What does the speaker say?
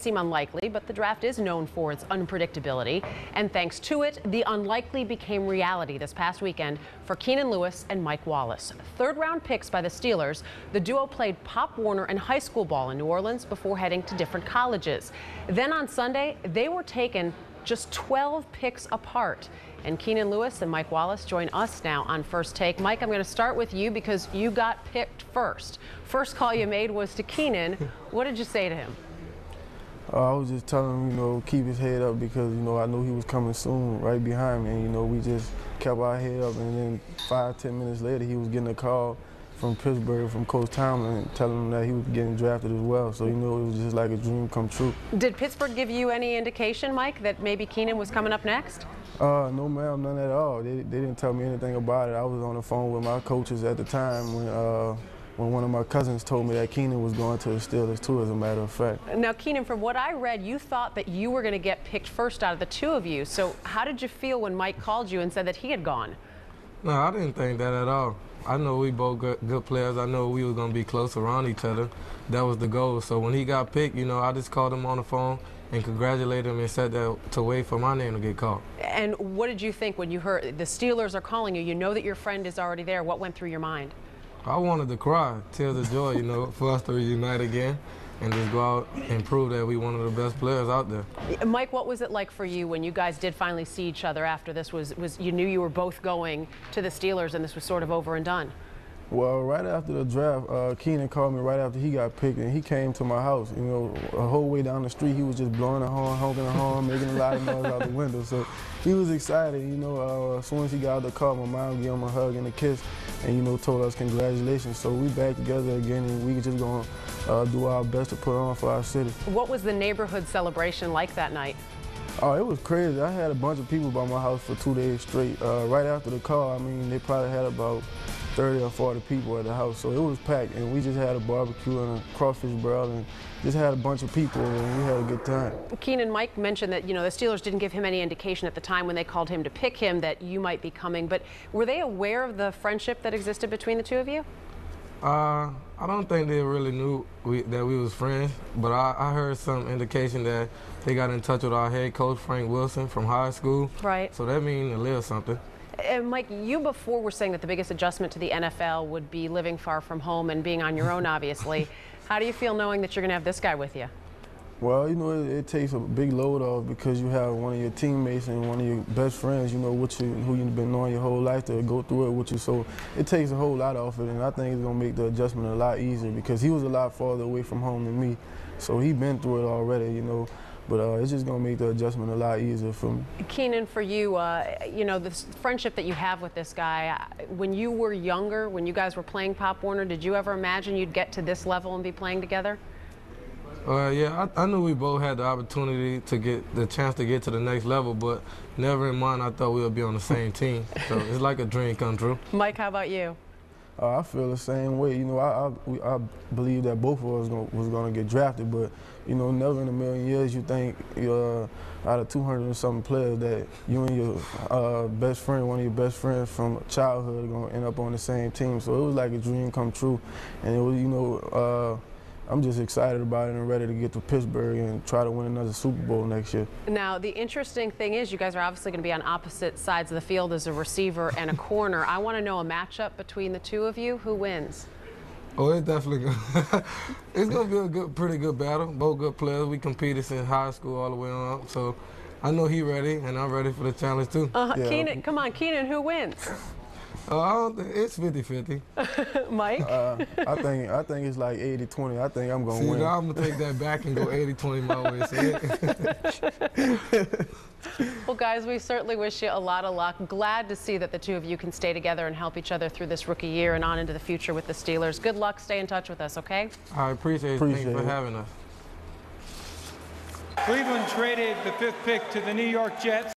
seem unlikely, but the draft is known for its unpredictability. And thanks to it, the unlikely became reality this past weekend for Keenan Lewis and Mike Wallace. Third-round picks by the Steelers, the duo played Pop Warner and high school ball in New Orleans before heading to different colleges. Then on Sunday, they were taken just 12 picks apart. And Keenan Lewis and Mike Wallace join us now on First Take. Mike, I'm going to start with you because you got picked first. First call you made was to Keenan. What did you say to him? I was just telling him, keep his head up because, I knew he was coming soon right behind me. And, we just kept our head up. And then 5-10 minutes later, he was getting a call from Pittsburgh, from Coach Tomlin, telling him that he was getting drafted as well. So, it was just like a dream come true. Did Pittsburgh give you any indication, Mike, that maybe Keenan was coming up next? No, ma'am, none at all. They didn't tell me anything about it. I was on the phone with my coaches at the time when one of my cousins told me that Keenan was going to the Steelers too, as a matter of fact. Now, Keenan, from what I read, you thought that you were going to get picked first out of the two of you. So how did you feel when Mike called you and said that he had gone? No, I didn't think that at all. I know we both good players. I know we were going to be close around each other. That was the goal. So when he got picked, I just called him on the phone and congratulated him and said that to wait for my name to get called. And what did you think when you heard the Steelers are calling you? You know that your friend is already there. What went through your mind? I wanted to cry, tears of joy, for us to reunite again and just go out and prove that we one of the best players out there. Mike, what was it like for you when you guys did finally see each other after this was you knew you were both going to the Steelers and this was sort of over and done? Well, right after the draft, Keenan called me right after he got picked, and he came to my house. A whole way down the street, he was just blowing a horn, honking a horn, making a lot of noise out the window. So he was excited. As soon as he got out the car, my mom gave him a hug and a kiss, and told us congratulations. So we back together again, and we just gonna do our best to put on for our city. What was the neighborhood celebration like that night? Oh, it was crazy. I had a bunch of people by my house for 2 days straight. Right after the call, they probably had about 30 or 40 people at the house, so it was packed, and we just had a barbecue and a crawfish barrel and just had a bunch of people, and we had a good time. Keenan, Mike mentioned that, the Steelers didn't give him any indication at the time when they called him to pick him that you might be coming, but were they aware of the friendship that existed between the two of you? I don't think they really knew that we was friends, but I heard some indication that they got in touch with our head coach, Frank Wilson, from high school. Right. So that means a little something. And Mike, you before were saying that the biggest adjustment to the NFL would be living far from home and being on your own, obviously. How do you feel knowing that you're going to have this guy with you? Well, it takes a big load off because you have one of your teammates and one of your best friends, who you've been knowing your whole life to go through it with you. So it takes a whole lot off it, and I think it's going to make the adjustment a lot easier because he was a lot farther away from home than me. So he's been through it already, But it's just going to make the adjustment a lot easier for me. Keenan, for you, this friendship that you have with this guy, when you were younger, when you guys were playing Pop Warner, did you ever imagine you'd get to this level and be playing together? Yeah, I knew we both had the opportunity to get the chance to get to the next level, but never in mind I thought we would be on the same team. So it's like a dream come true. Mike, how about you? I feel the same way. I believe that both of us was going to get drafted, but, never in a million years you think out of 200 and something players that you and your best friend, one of your best friends from childhood, are going to end up on the same team. So it was like a dream come true. And it was, I'm just excited about it and ready to get to Pittsburgh and try to win another Super Bowl next year. Now, the interesting thing is you guys are obviously going to be on opposite sides of the field as a receiver and a corner. I want to know a matchup between the two of you. Who wins? Oh, it's definitely good. It's going to be a pretty good battle. Both good players. We competed since high school all the way on up. So I know he's ready, and I'm ready for the challenge, too. Yeah. Keenan, come on, Keenan, who wins? I don't think it's 50-50. Mike? I think it's like 80-20. I think I'm going to win. Now I'm going to take that back and go 80-20 my way. Well, guys, we certainly wish you a lot of luck. Glad to see that the two of you can stay together and help each other through this rookie year and on into the future with the Steelers. Good luck. Stay in touch with us, okay? I appreciate it. Thanks for having us. Cleveland traded the 5th pick to the New York Jets.